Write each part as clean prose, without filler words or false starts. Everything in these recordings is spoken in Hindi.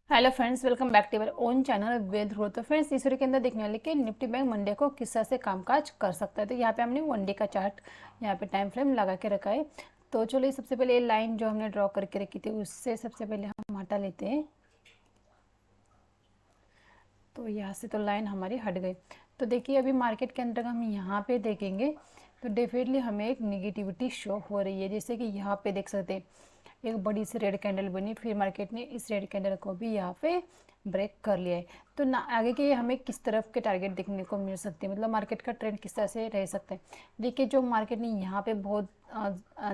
Hello friends, welcome back to our own channel Ved growth. तो फ्रेंड्स, इस वीडियो के अंदर देखने वाले कि निफ्टी बैंक मंडे को किस तरह से कामकाज कर सकता है। तो यहाँ पे हमने वन डे का चार्ट यहाँ पे टाइम फ्रेम लगा के रखा है। तो चलो सबसे पहले ये लाइन जो हमने ड्रॉ करके रखी थी उससे सबसे पहले हम हटा लेते हैं। तो यहाँ से तो लाइन हमारी हट गई। तो देखिए अभी मार्केट के अंदर हम यहाँ पे देखेंगे तो डेफिनेटली हमें एक निगेटिविटी शो हो रही है। जैसे कि यहाँ पे देख सकते हैं एक बड़ी सी रेड कैंडल बनी, फिर मार्केट ने इस रेड कैंडल को भी यहाँ पे ब्रेक कर लिया है। तो ना आगे के हमें किस तरफ के टारगेट देखने को मिल सकते हैं, मतलब मार्केट का ट्रेंड किस तरह से रह सकता है। देखिए जो मार्केट ने यहाँ पे बहुत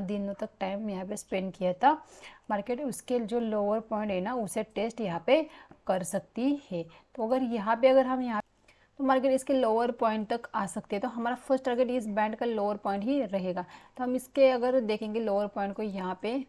दिनों तक टाइम यहाँ पे स्पेंड किया था, मार्केट उसके जो लोअर पॉइंट है ना उसे टेस्ट यहाँ पे कर सकती है। तो अगर हम यहाँ तो मार्केट इसके लोअर पॉइंट तक आ सकते हैं। तो हमारा फर्स्ट टारगेट इस बैंड का लोअर पॉइंट ही रहेगा। तो हम इसके अगर देखेंगे लोअर पॉइंट को यहाँ पे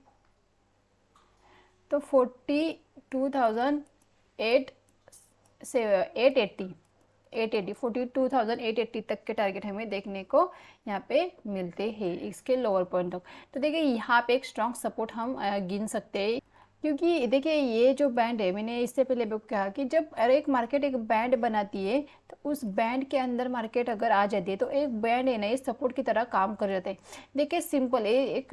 तो 42,880 तक के टारगेट हमें देखने को यहाँ पे मिलते हैं इसके लोअर पॉइंट तक। तो देखिए यहाँ पे एक स्ट्रॉन्ग सपोर्ट हम गिन सकते हैं, क्योंकि देखिए ये जो बैंड है, मैंने इससे पहले भी कहा कि जब एक मार्केट एक बैंड बनाती है तो उस बैंड के अंदर मार्केट अगर आ जाती है तो एक बैंड है ना ये सपोर्ट की तरह काम कर जाता है। देखिए सिंपल है,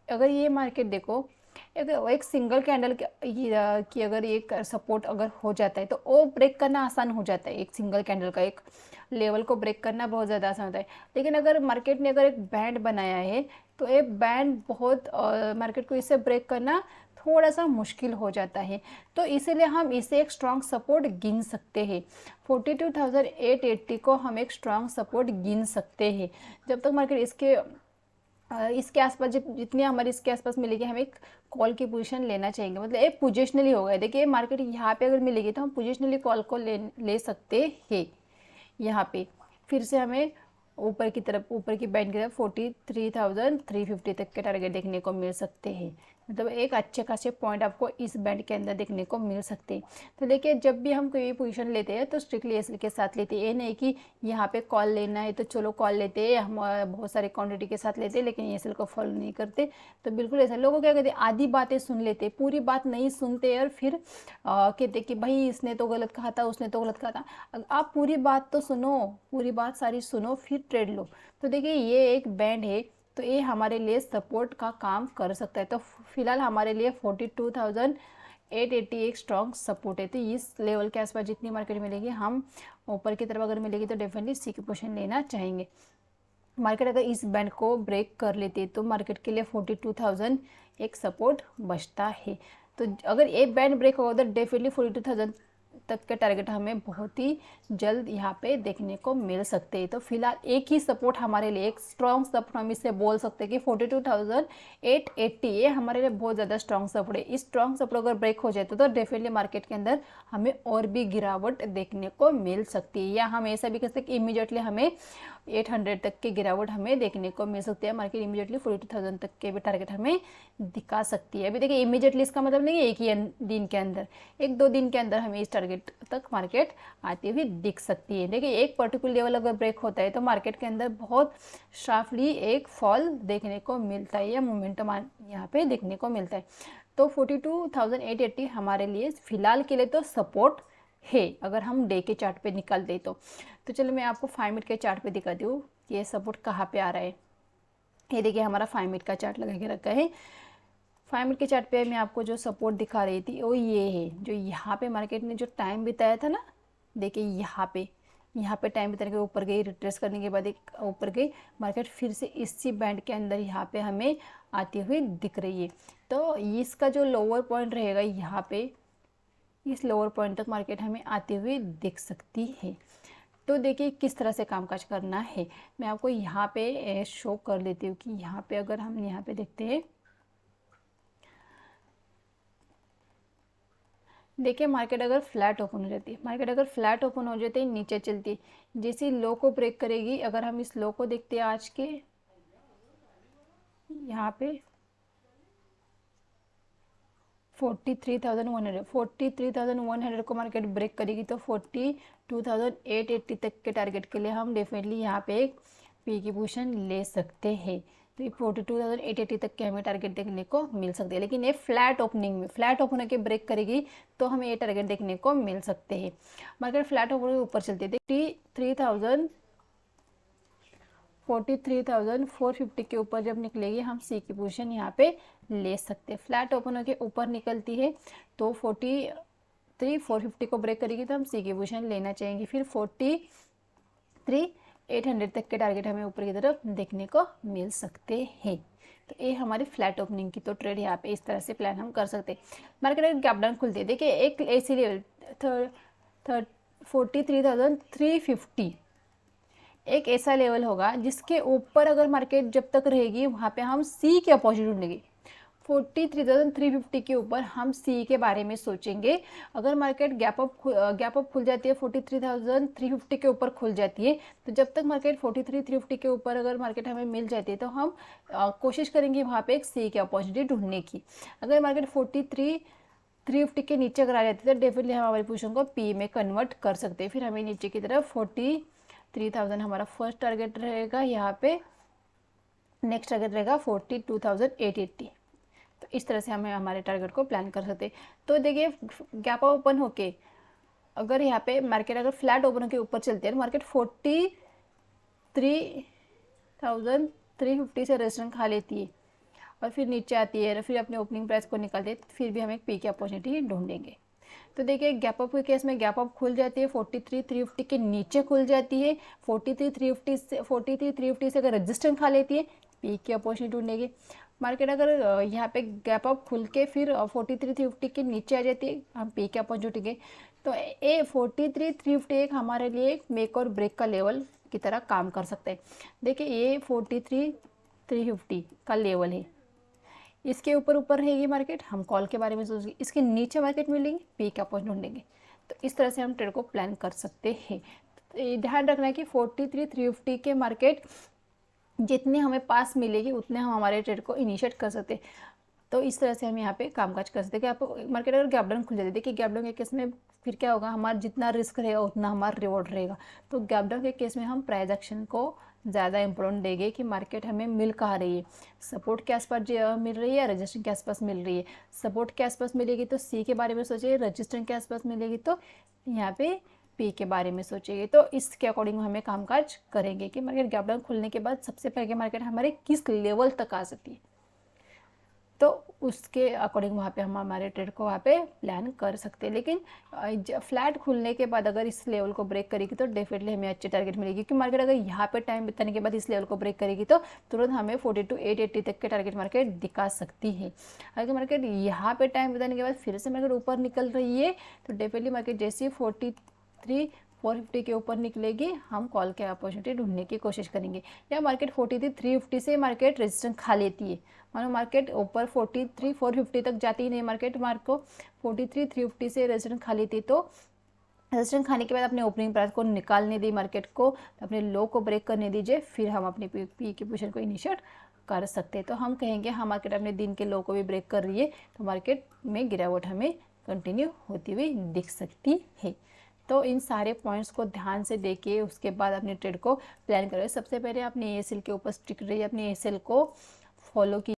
अगर ये मार्केट देखो एक सिंगल कैंडल की अगर एक सपोर्ट अगर हो जाता है तो वो ब्रेक करना आसान हो जाता है। एक सिंगल कैंडल का एक लेवल को ब्रेक करना बहुत ज़्यादा आसान होता है। लेकिन अगर मार्केट ने अगर एक बैंड बनाया है तो एक बैंड बहुत मार्केट को इससे ब्रेक करना थोड़ा सा मुश्किल हो जाता है। तो इसीलिए हम इसे एक स्ट्रॉन्ग सपोर्ट गिन सकते हैं। 42,880 को हम एक स्ट्रॉन्ग सपोर्ट गिन सकते हैं। जब तक मार्केट इसके आसपास जितनी हमारी इसके आसपास मिलेगी हम एक कॉल की पोजीशन लेना चाहेंगे, मतलब एक पोजिशनली होगा। देखिए मार्केट यहाँ पे अगर मिलेगी तो हम पोजिशनली कॉल को ले सकते हैं। यहाँ पे फिर से हमें ऊपर की बैंड की तरफ 43,350 तक के टारगेट देखने को मिल सकते हैं। मतलब एक अच्छे खासे पॉइंट आपको इस बैंड के अंदर देखने को मिल सकते हैं। तो देखिए जब भी हम कोई पोजीशन लेते हैं तो स्ट्रिक्टली एसएल के साथ लेते हैं। ये नहीं कि यहाँ पे कॉल लेना है तो चलो कॉल लेते हैं, हम बहुत सारे क्वांटिटी के साथ लेते हैं लेकिन एसएल को फॉलो नहीं करते। तो बिल्कुल ऐसा लोगों क्या कहते हैं, आधी बातें सुन लेते, पूरी बात नहीं सुनते और फिर कहते कि भाई इसने तो गलत कहा था, उसने तो गलत कहा था। आप पूरी बात तो सुनो, पूरी बात सारी सुनो फिर ट्रेड लो। तो देखिए ये एक बैंड है तो ये हमारे लिए सपोर्ट का काम कर सकता है। तो फिलहाल हमारे लिए 42,880 एक स्ट्रॉन्ग सपोर्ट है। तो इस लेवल के आसपास जितनी मार्केट मिलेगी, हम ऊपर की तरफ अगर मिलेगी तो डेफिनेटली सी की पोजीशन लेना चाहेंगे। मार्केट अगर इस बैंड को ब्रेक कर लेती है तो मार्केट के लिए 42,000 एक सपोर्ट बचता है। तो अगर ये बैंड ब्रेक होगा तो डेफिनेटली 42,000 तक के टारगेट हमें बहुत ही जल्द यहाँ पे देखने को मिल सकते हैं। तो फिलहाल एक ही सपोर्ट हमारे लिए, एक स्ट्रॉन्ग सपोर्ट हम इससे बोल सकते हैं कि 42,880 ये हमारे लिए बहुत ज़्यादा स्ट्रॉन्ग सपोर्ट है। इस स्ट्रॉन्ग सपोर्ट अगर ब्रेक हो जाए तो डेफिनेटली मार्केट के अंदर हमें और भी गिरावट देखने को मिल सकती है, या हम ऐसा भी कह सकते हैं कि इमीडिएटली हमें 800 तक की गिरावट हमें देखने को मिल सकती है। मार्केट इमीडिएटली 42,000 तक के भी टारगेट हमें दिखा सकती है। अभी देखिए इमीडिएटली इसका मतलब नहीं है एक ही दिन के अंदर, एक दो दिन के अंदर हमें इस टारगेट तक मार्केट आती हुई दिख सकती है। देखिए एक पर्टिकुलर लेवल अगर ब्रेक होता है तो मार्केट के अंदर बहुत शार्पली एक फॉल देखने को मिलता है या मोमेंटम यहाँ पे देखने को मिलता है। तो 42,880 हमारे लिए फिलहाल के लिए तो सपोर्ट है अगर हम डे के चार्ट पे निकल दे तो चलो मैं आपको 5 मिनट के चार्ट पे दिखाती हूँ कि ये सपोर्ट कहाँ पे आ रहा है। ये देखिए हमारा 5 मिनट का चार्ट लगा के रखा है। 5 मिनट के चार्ट पे मैं आपको जो सपोर्ट दिखा रही थी वो ये है, जो यहाँ पे मार्केट ने जो टाइम बिताया था ना, देखिए यहाँ पे टाइम बिताने के ऊपर गई, रिट्रेस करने के बाद एक ऊपर गई, मार्केट फिर से इसी बैंड के अंदर यहाँ पे हमें आती हुई दिख रही है। तो इसका जो लोअर पॉइंट रहेगा यहाँ पे, इस लोअर पॉइंट तक मार्केट हमें आती हुई दिख सकती है। तो देखिए किस तरह से कामकाज करना है, मैं आपको यहाँ पे शो कर लेती हूँ कि यहाँ पे अगर हम यहाँ पे देखते हैं, देखिए मार्केट अगर फ्लैट ओपन हो जाती है, मार्केट अगर फ्लैट ओपन हो जाती है नीचे चलती है, जैसे लो को ब्रेक करेगी, अगर हम इस लो को देखते हैं आज के यहाँ पे 43,100 को मार्केट ब्रेक करेगी तो 42,880 तक के टारगेट के लिए हम डेफिनेटली यहाँ पे एक पी की पोजीशन ले सकते हैं। तो 42,880 तक के हमें टारगेट देखने को मिल सकते हैं। लेकिन ये फ्लैट ओपनिंग में, फ्लैट ओपन होकर ब्रेक करेगी तो हमें ये टारगेट देखने को मिल सकते हैं। मार्केट फ्लैट ओपन के ऊपर चलती है 43,450 के ऊपर जब निकलेगी हम सी की पोजीशन यहाँ पे ले सकते हैं। फ्लैट ओपन होकर ऊपर निकलती है तो 43,450 को ब्रेक करेगी तो हम सी की पोजीशन लेना चाहेंगे। फिर 43,800 तक के टारगेट हमें ऊपर की तरफ देखने को मिल सकते हैं। तो ये हमारी फ्लैट ओपनिंग की तो ट्रेड यहाँ पे इस तरह से प्लान हम कर सकते हैं। मार्केट अगर गैप डाउन खुलती है, देखिए एक ऐसी लेवल 43,350 एक ऐसा लेवल होगा जिसके ऊपर अगर मार्केट जब तक रहेगी वहाँ पे हम सी के अपोजिट ढूंढेंगे। 43,350 के ऊपर हम सी के बारे में सोचेंगे। अगर मार्केट गैप अप खुल जाती है 43,350 के ऊपर खुल जाती है, तो जब तक मार्केट 43,350 के ऊपर अगर मार्केट हमें मिल जाती है तो हम कोशिश करेंगे वहाँ पे एक सी के अपोजिट ढूंढने की। अगर मार्केट 43,350 के नीचे अगर आ जाती है तो डेफिनेटली हम हमारी पोजीशन को पी में कन्वर्ट कर सकते हैं। फिर हमें नीचे की तरफ 43,000 हमारा फर्स्ट टारगेट रहेगा। यहाँ पे नेक्स्ट टारगेट रहेगा 42,880। तो इस तरह से हमें हमारे टारगेट को प्लान कर सकते हैं। तो देखिए गैप ओपन होके अगर यहाँ पे मार्केट अगर फ्लैट ओपन होकर ऊपर चलती है तो मार्केट 43,350 से रेजिस्टेंस खा लेती है और फिर नीचे आती है, फिर अपने ओपनिंग प्राइस को निकालते हैं, फिर भी हम एक पी की अपॉर्चुनिटी ढूंढेंगे। तो देखिए गैप अप के केस में गैप अप खुल जाती है 43,350 के नीचे खुल जाती है। 43,350 से अगर रेजिस्टेंस खा लेती है पी की अपॉर्चुनिटी ढूंढेंगे। मार्केट अगर यहाँ पे गैप अप खुल के फिर 43,350 के नीचे आ जाती है हम पी की अपॉर्चुनिटी ढूंढेंगे। तो ये 43,350 एक हमारे लिए मेक और ब्रेक का लेवल की तरह काम कर सकते हैं। देखिए ये 43,350 का लेवल है, इसके ऊपर रहेगी मार्केट, हम कॉल के बारे में सोचेंगे। इसके नीचे मार्केट मिलेंगे पी का पॉइंट ढूंढेंगे। तो इस तरह से हम ट्रेड को प्लान कर सकते हैं। तो ध्यान रखना है कि 43,350 के मार्केट जितने हमें पास मिलेगी उतने हम हमारे ट्रेड को इनिशिएट कर सकते हैं। तो इस तरह से हम यहाँ पे कामकाज कर सकते हैं कि आपको मार्केट अगर गैप डाउन खुल जाती है, देखिए गैप डाउन के केस में फिर क्या होगा, हमारा जितना रिस्क रहेगा उतना हमारा रिवॉर्ड रहेगा। तो गैप डाउन के केस में हम प्राइस एक्शन को ज़्यादा इंपॉर्टेंट देंगे कि मार्केट हमें मिल कहाँ रही है, सपोर्ट के आसपास मिल रही है या रजिस्टेंस के आसपास मिल रही है। सपोर्ट के आसपास मिलेगी तो सी के बारे में सोचिए, रजिस्टेंस के आसपास मिलेगी तो यहाँ पे पी के बारे में सोचेंगे। तो इसके अकॉर्डिंग हमें कामकाज करेंगे कि मार्केट गैप डाउन खुलने के बाद सबसे पहले मार्केट हमारे किस लेवल तक आ सकती है, तो उसके अकॉर्डिंग वहाँ पे हम हमारे ट्रेड को वहाँ पे प्लान कर सकते हैं। लेकिन फ्लैट खुलने के बाद अगर इस लेवल को ब्रेक करेगी तो डेफिनेटली हमें अच्छी टारगेट मिलेगी, क्योंकि मार्केट अगर यहाँ पे टाइम बिताने के बाद इस लेवल को ब्रेक करेगी तो तुरंत हमें 42,880 तक के टारगेट मार्केट दिखा सकती है। अगर मार्केट यहाँ पे टाइम बिताने के बाद फिर से मार्केट ऊपर निकल रही है तो डेफिनेटली मार्केट जैसे 43,450 के ऊपर निकलेगी हम कॉल के अपॉर्चुनिटी ढूंढने की कोशिश करेंगे। या मार्केट 43,350 से मार्केट रेजिस्टेंस खा लेती है, मानो मार्केट ऊपर 43,450 तक जाती ही नहीं, मार्केट को 43,350 से रेजिस्टेंस खा लेती, तो रेजिस्टेंस खाने के बाद अपने ओपनिंग प्राइस को निकालने दी, मार्केट को अपने लो को ब्रेक करने दीजिए, फिर हम अपनी पी की पोजीशन को इनिशिएट कर सकते हैं। तो हम कहेंगे हाँ मार्केट अपने दिन के लो को भी ब्रेक कर रही है तो मार्केट में गिरावट हमें कंटिन्यू होती हुई दिख सकती है। तो इन सारे पॉइंट्स को ध्यान से देखिए, उसके बाद अपने ट्रेड को प्लान करें। सबसे पहले अपने एएसएल के ऊपर स्टिक रहिए, अपने एएसएल को फॉलो कीजिए।